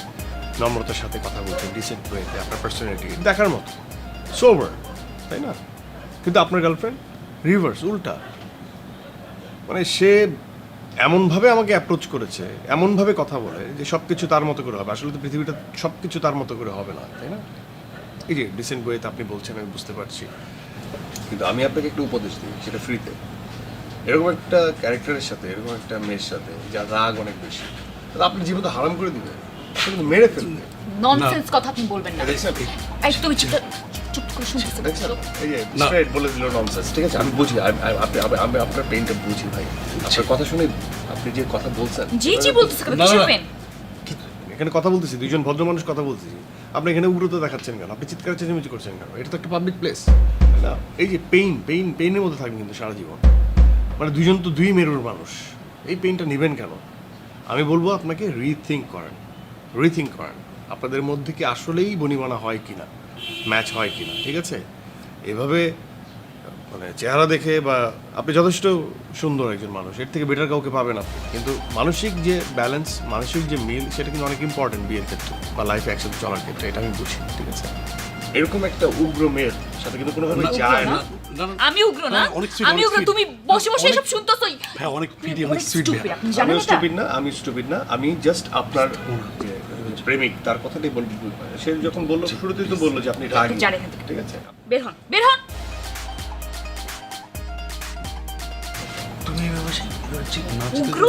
নম্রতার সাথে কথা বলছেন, ডিসেন্ট ওয়েতে, আপনার পার্সোনালিটি দেখার মতো, সোবার, তাই না? কিন্তু আপনার গার্লফ্রেন্ড রিভার্স, উল্টা। মানে সে এমনভাবে আমাকে অ্যাপ্রোচ করেছে, এমনভাবে কথা বলে যে সব কিছু তার মতো করে হবে। আসলে তো পৃথিবীটা সব কিছু তার মতো করে হবে না, তাই না? এই যে ডিসেন্ট ওয়েতে আপনি বলছেন, আমি বুঝতে পারছি, কিন্তু আমি আপনাকে একটু উপদেশ দিই, সেটা ফ্রিতে। এরকম একটা ক্যারেক্টারের সাথে, এরকম একটা মেয়ের সাথে যার রাগ অনেক বেশি, তাহলে আপনি জীবনটা হারাম করে দিবে, সে কিন্তু মেরে ফেলবে। ননসেন্স কথা আপনি বলবেন না। দেখছেন? এই তুমি চুপ করে শুনতেছো। দেখছেন? এই যে স্ট্রেট বলে দিল ননসেন্স। ঠিক আছে, আমি বুঝি, আমি আপনার পেইনটা বুঝি ভাই। আপনার কথা শুনে আপনি যে কথা বলছেন, জি জি বলতেছো কেন? কিসের পেন? এখানে কথা বলতেছি, দুইজন ভদ্র মানুষ কথা বলতেছি, আপনি এখানে উগ্রতা দেখাচ্ছেন কেন? আপনি চিৎকার চেঁচামেচি করছেন কেন? এটা তো একটা পাবলিক প্লেস, না? এই যে পেইনের মধ্যে থাকবেন কিন্তু সারা জীবন। মানে দুজন তো দুই মেরুর মানুষ, এই পেইনটা নেবেন কেন? আমি বলবো আপনাকে রিথিঙ্ক করেন। আপনাদের মধ্যে কি আসলেই বনিবনা হয় কিনা, ম্যাচ হয় কিনা, ঠিক আছে? এভাবে মানে চেহারা দেখে বা আপনি যথেষ্ট সুন্দর একজন মানুষ, এর থেকে বেটার কাউকে পাবেন আপনি, কিন্তু মানসিক যে ব্যালেন্স, মানসিক যে মিল, সেটা কিন্তু অনেক ইম্পর্টেন্ট বিয়ের ক্ষেত্রে বা লাইফে একসাথে চলার ক্ষেত্রে। এটা আমি বুঝি, ঠিক আছে? এরকম একটা উগ্র মেয়ের সাথে কিন্তু কোনোভাবে যায় না। আমি উগ্র না, অনেক sweet, আমি অনেক উগ্র। sweet। তুমি বসে বসে এসব শুনতেছই। ভাইয়া অনেক পিটি, অনেক সুইট Stupid, ভাইয়া। আপনি জানেন আমিও এটা? স্টুপিড না, আমি জাস্ট আপনার যে প্রেমিক তার কথাটাই বলবো। সে যখন বললো, শুরুতেই তো বললো যে আপনি রাগী, জানেন এখান থেকে। ঠিক আছে? বের হন, বের হন। তুমি এভাবে উগ্র,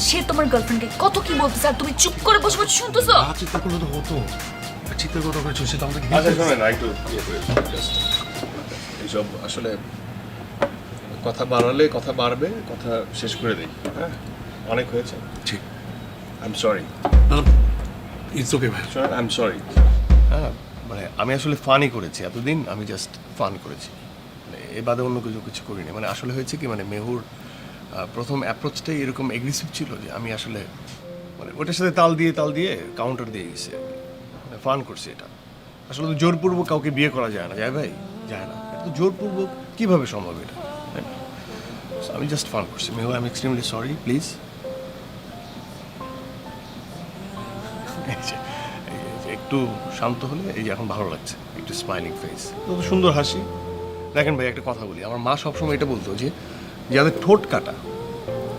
সে তোমার গার্লফ্রেন্ডকে কত কি বলতেছে আর তুমি চুপ করে বসে বসে শুনতেছো। না চিন্তা করলে তো হতো। চিন্তা কথা করেছো, সেটা আমাকে আচ্ছা শোনেন, একটু এইসব আসলে কথা বাড়ালে কথা বাড়বে, কথা শেষ করে দিই। হ্যাঁ, অনেক হয়েছে। ঠিক। I am sorry. It's okay ভাই। শোনেন, আই এম সরি। হ্যাঁ, মানে আমি আসলে ফানই করেছি এতদিন, আমি জাস্ট ফান করেছি, মানে এ বাদে অন্য কিছু করিনি। মানে আসলে হয়েছে কি, মানে মেহুর প্রথম অ্যাপ্রোচটাই এরকম এগ্রেসিভ ছিল যে আমি আসলে মানে ওটার সাথে তাল দিয়ে কাউন্টার দিয়ে গেছি, মানে ফান করছি। এটা আসলে তো জোরপূর্বক কাউকে বিয়ে করা যায় না, যায় ভাই? যায় না। এটা তো জোরপূর্বক কীভাবে সম্ভব এটা, তাই না? So, আমি জাস্ট ফান করছি। Mehu, I am extremely sorry, please. একটু শান্ত হলে এই যে এখন ভালো লাগছে, একটু স্মাইলিং ফেস, কত সুন্দর হাসি। দেখেন ভাই, একটা কথা বলি, আমার মা সবসময় এটা বলতো যে যাদের ঠোঁট কাটা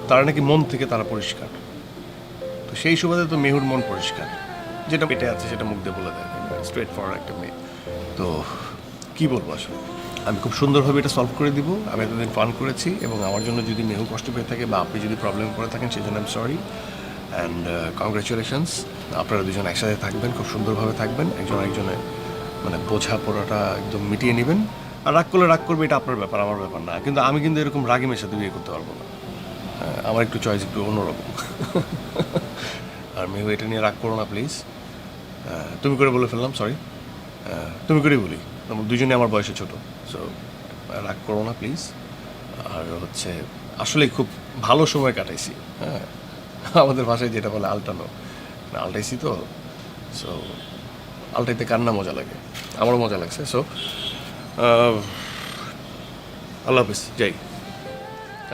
তারা নাকি মন থেকে তারা পরিষ্কার। তো সেই সুবাদে তো মেহুর মন পরিষ্কার, যেটা পেটে আছে সেটা মুখ দিয়ে বলে দেয়, স্ট্রেট ফরওয়ার্ড একটা মেয়ে। তো কি বলবো আসলে, আমি খুব সুন্দরভাবে এটা সলভ করে দিব। আমি এতদিন ফান করেছি, এবং আমার জন্য যদি মেহু কষ্ট পেয়ে থাকে বা আপনি যদি প্রবলেম করে থাকেন, সেই জন্য আমি সরি অ্যান্ড কংগ্রেচুলেশনস। আপনারা দুজন একসাথে থাকবেন, খুব সুন্দরভাবে থাকবেন, একজন একজনের মানে বোঝাপড়াটা একদম মিটিয়ে নেবেন। আর রাগ করলে রাগ করবে, এটা আপনার ব্যাপার, আমার ব্যাপার না। কিন্তু আমি কিন্তু এরকম রাগিমের সাথে বিয়ে করতে পারবো না। আমার একটু চয়েস একটু অন্যরকম। আর মেহু, এটা নিয়ে রাগ করো না প্লিজ। তুমি করে বলে ফেললাম, সরি। তুমি করেই বলি, দুজনে আমার বয়সে ছোটো, সো রাগ করো না প্লিজ। আর হচ্ছে আসলে খুব ভালো সময় কাটাইছি। হ্যাঁ, আমাদের ভাষায় যেটা বলে আলটানো, আলটাইছি তো। সো আলটাইতে কার না মজা লাগে, আমারও মজা লাগছে। সো আল্লাহ হাফিজ, যাই।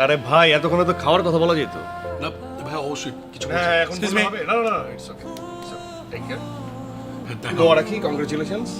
আরে ভাই, এতক্ষণে তো খাওয়ার কথা বলা যেত। না ভাই, অবশ্যই কিছু হ্যাঁ, এখন বললে হবে? না, ইটস ওকে, টেক কেয়ার। দোয়া রাখি, কংগ্রেচুলেশনস।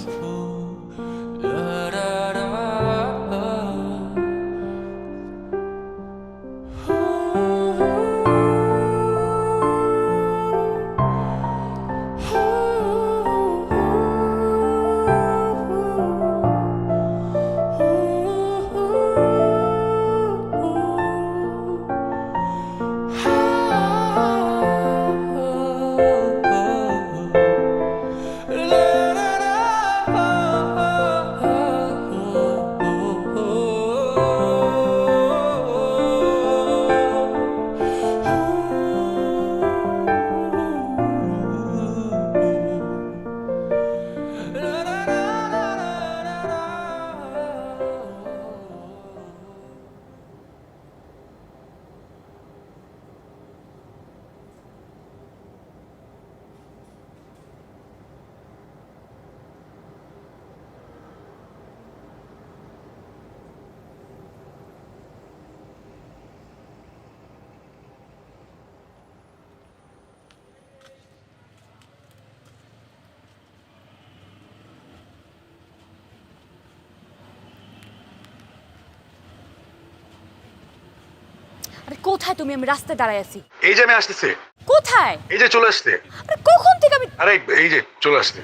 কোথায় তুমি? আমি রাস্তায় দাঁড়ায় আছি। এই যে আমি আসতেছে, কোথায়? এই যে চলে আসছে। আরে কখন থেকে আমি আরে এই যে চলে আসছে।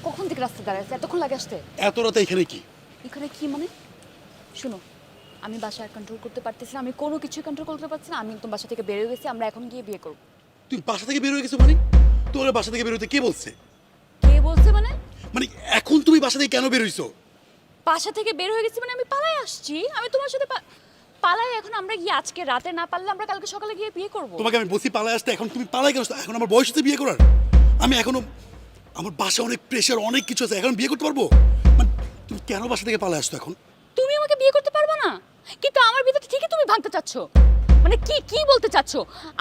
কখন থেকে রাস্তায় দাঁড়ায় আছি? এতক্ষণ লাগে আসতে? এত রাতে এখানে কি? এখানে কি মানে? শুনো, আমি বাসায় কন্ট্রোল করতে পারতেছি না, আমি কোনো কিছু কন্ট্রোল করতে পারছি না। আমি একদম বাসা থেকে বের হয়ে গেছি, আমরা এখন গিয়ে বিয়ে করব। তুই বাসা থেকে বের হয়ে গেছো মানে? তোর বাসা থেকে বের হতে কে বলছে? কে বলছে মানে? মানে এখন তুমি বাসা থেকে কেন বের হইছো? বাসা থেকে বের হয়ে গেছি মানে আমি পালাই আসছি। আমি তোমার সাথে পালাই। এখন আমরা গিয়ে আজকে রাতে না পারলে আমরা কালকে সকালে গিয়ে বিয়ে করব। তোমাকে আমি বসি পালাই আসতে, এখন তুমি পালাই কেন? এখন আমার বয়স হচ্ছে বিয়ে করার। আমি এখনো, আমার বাসায় অনেক প্রেশার, অনেক কিছু আছে, এখন বিয়ে করতে পারবো? মানে তুমি কেন বাসা থেকে পালাই আসতো এখন? তুমি আমাকে বিয়ে করতে পারবে না, কিন্তু আমার ভিতরে ঠিকই তুমি ভাঙতে চাচ্ছ। মানে কি কি বলতে চাচ্ছ?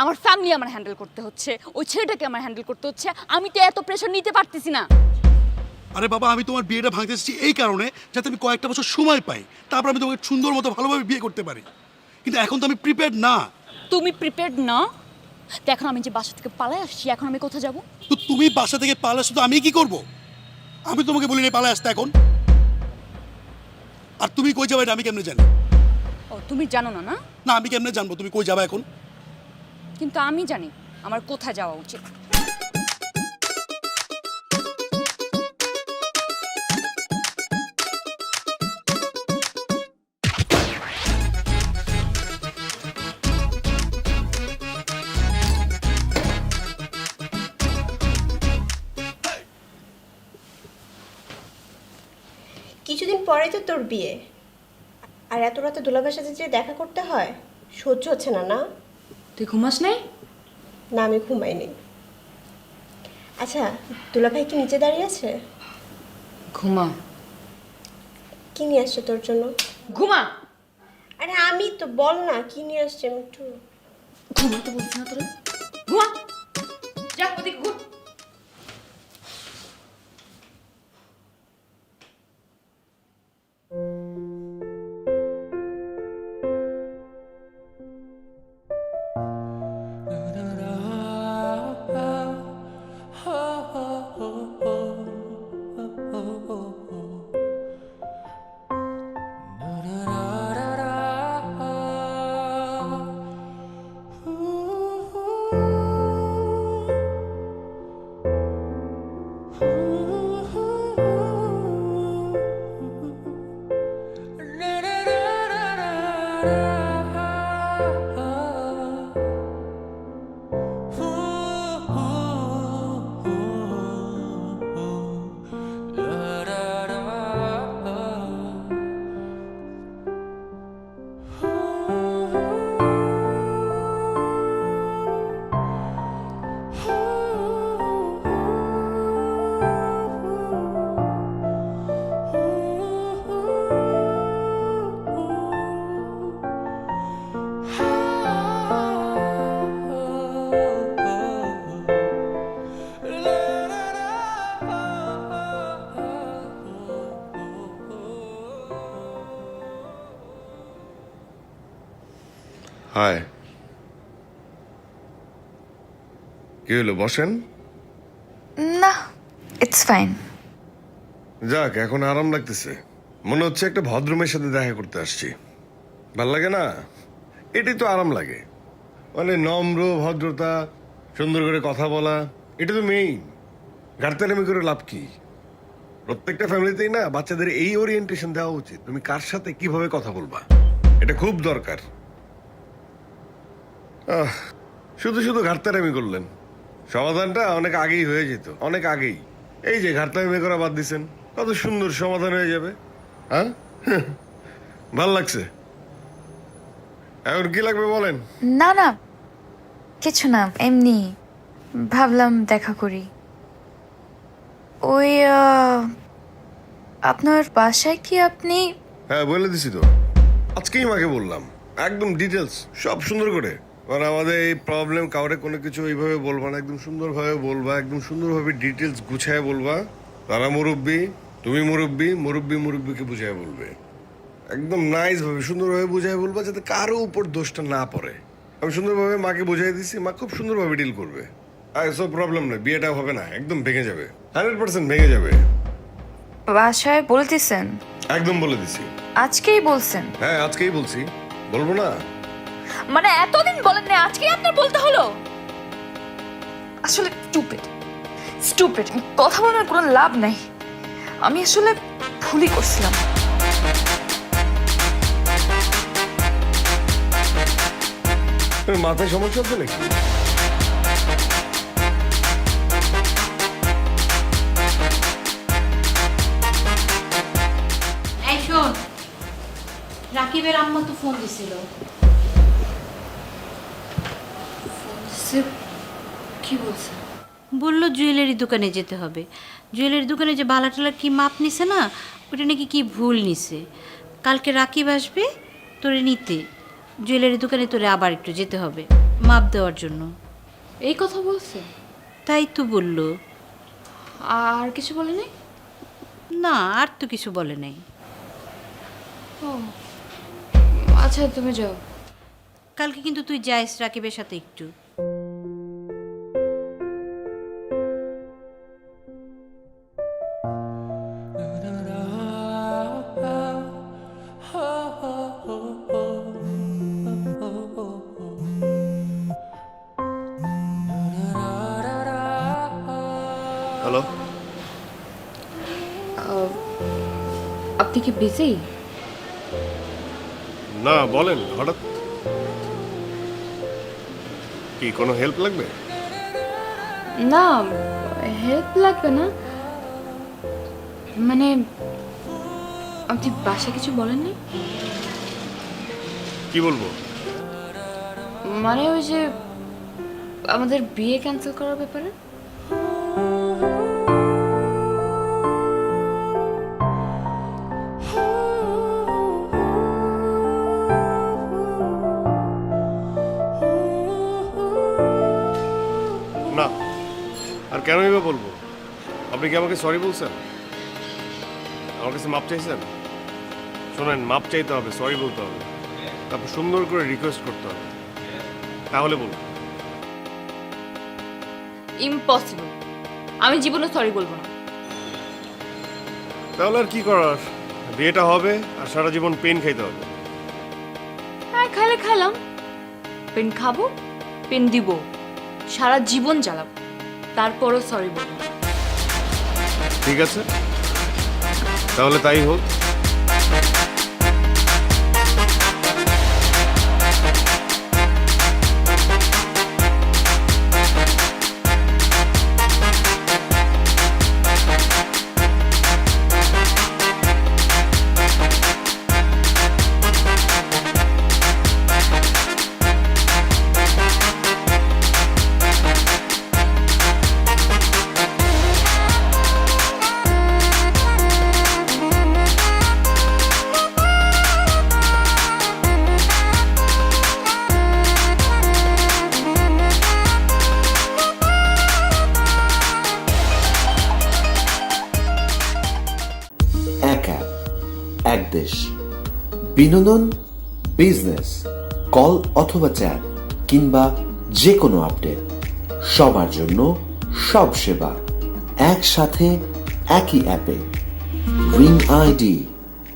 আমার ফ্যামিলি আমার হ্যান্ডেল করতে হচ্ছে, ওই ছেলেটাকে আমার হ্যান্ডেল করতে হচ্ছে। আমি তো এত প্রেশার নিতে পারতেছি না। আরে বাবা, আমি তোমার বিয়েটা ভাঙতে এসেছি এই কারণে যাতে আমি কয়েকটা বছর সময় পাই, তারপর আমি তোমাকে সুন্দর মতো ভালোভাবে বিয়ে করতে পারি। কিন্তু এখন তো আমি প্রিপেয়ার্ড না। তুমি প্রিপেয়ার্ড না? তো এখন আমি যে বাসা থেকে পালাই আসছি, এখন আমি কোথায় যাব? তো তুমি বাসা থেকে পালাই আসছো, তো আমি কি করব? আমি তোমাকে বলি না পালাই আসতে এখন। আর তুমি কই যাবে এটা আমি কেমনে জানি? ও, তুমি জানো না? না, না, আমি কেমনে জানবো তুমি কই যাবে এখন? কিন্তু আমি জানি আমার কোথায় যাওয়া উচিত। কিছুদিন পরে তো তোর বিয়ে, আর এত রাতে দুলাভাইয়ের সাথে যে দেখা করতে হয়, সহ্য হচ্ছে না। না তুই ঘুমাস নাই? না, আমি ঘুমাইনি। আচ্ছা, দুলাভাই কি নিচে দাঁড়িয়ে আছে? ঘুমা। কি নিয়ে আসছে তোর জন্য? ঘুমা। আরে আমি তো, বল না কি নিয়ে আসছে, আমি একটু ঘুমাতে বলছি না তোরা? ঘুমা, যা ওদিকে ঘুম। হাই, কি হলো? বসেন। না, ইটস ফাইন। যাক, এখন আরাম লাগতেছে। মনে হচ্ছে একটা ভদ্রমের সাথে দেখা করতে আসছি। ভাল লাগে না? এটাই তো আরাম লাগে। মানে নম্র, ভদ্রতা, সুন্দর করে কথা বলা, এটা তো মেইন। ঘাটতারামি করে লাভ কি? প্রত্যেকটা ফ্যামিলিতেই না বাচ্চাদের এই ওরিয়েন্টেশন দেওয়া উচিত। তুমি কার সাথে কিভাবে কথা বলবা, এটা খুব দরকার। শুধু শুধু ঘাটতারামি করলেন, সমাধানটা অনেক আগেই হয়ে যেত, অনেক আগেই। এই যে ঘাটতারামি করা বাদ দিছেন, কত সুন্দর সমাধান হয়ে যাবে। হ্যাঁ, ভাল লাগছে। এখন কি লাগবে বলেন? না না, কিছু না, এমনি ভাবলাম দেখা করি। ওই আপনার বাসায় কি আপনি? হ্যাঁ, বলে দিছি তো, আজকেই মাকে বললাম একদম ডিটেলস সব সুন্দর করে। কারণ আমাদের এই প্রবলেম, কাউরে কোনো কিছু এইভাবে বলবা না, একদম সুন্দরভাবে বলবা, একদম সুন্দরভাবে ডিটেলস গুছায় বলবা। তারা মুরব্বী, তুমি মুরব্বী, মুরব্বী মুরব্বীকে বুঝায় বলবে, একদম নাইস ভাবে সুন্দরভাবে বুঝায় বলবা, যাতে কারো উপর দোষটা না পড়ে। আমি সুন্দরভাবে মাকে বুঝাই দিছি, মা খুব সুন্দরভাবে ডিল করবে। আর সব প্রবলেম নয়, বিয়েটা হবে না, একদম ভেঙে যাবে, 100% ভেঙে যাবে। বাসায় বলতেছেন? একদম বলে দিছি। আজকেই বলছেন? হ্যাঁ আজকেই বলছি, বলবো না? মানে এতদিন বলেন না, আজকেই আপনার বলতে হলো? আসলে স্টুপিড স্টুপিড, কথা বলার কোনো লাভ নাই। আমি আসলে ভুলই করছিলাম। তোর মাথায় সমস্যা হচ্ছে নাকি? এই শোন, রাকিবের আম্মা তো ফোন দিছিল। কি বলছে? বললো জুয়েলারি দোকানে যেতে হবে। জুয়েলারি দোকানে যে বালাটালার কি মাপ নিছে না, ওটা নাকি কি ভুল নিছে। কালকে রাকিব আসবে তোরে নিতে, জুয়েলারি দোকানে তোরে আবার একটু যেতে হবে মাপ দেওয়ার জন্য। এই কথা বলছে? তাই তো বললো। আর কিছু বলে নাই? না, আর তো কিছু বলে নাই। ও আচ্ছা, তুমি যাও। কালকে কিন্তু তুই যাইস রাকিবের সাথে একটু। হ্যালো, আপনি কি বিজি? না বলেন, হঠাৎ কি কোনো হেল্প লাগবে? না, হেল্প লাগবে না। মানে আপনি বাসায় কিছু বলেন না? কি বলবো? মানে ওই যে আমাদের বিয়ে ক্যান্সেল করার ব্যাপারে। না, আর কেনই বা বলবো? আপনি কি আমাকে সরি বলছেন? আমার কাছে মাপ চাইছেন? শোনেন, মাপ চাইতে হবে, সরি বলতে হবে, তারপর সুন্দর করে রিকোয়েস্ট করতে হবে, তাহলে বলুন। ইম্পসিবল, আমি জীবনে সরি বলবো না। তাহলে আর কি করার, বিয়েটা হবে আর সারা জীবন পেন খাইতে হবে। হ্যাঁ, খাইলে খাইলাম, পেন খাবো, পেন দিব, সারা জীবন জ্বালাবো, তারপরও সরি বলবো না। ঠিক আছে, তাহলে তাই হোক। এক অ্যাপ, এক দেশ। বিনোদন, বিজনেস, কল অথবা চ্যাট কিংবা যে কোনো আপডেট, সবার জন্য সব সেবা একসাথে একই অ্যাপে। Ring ID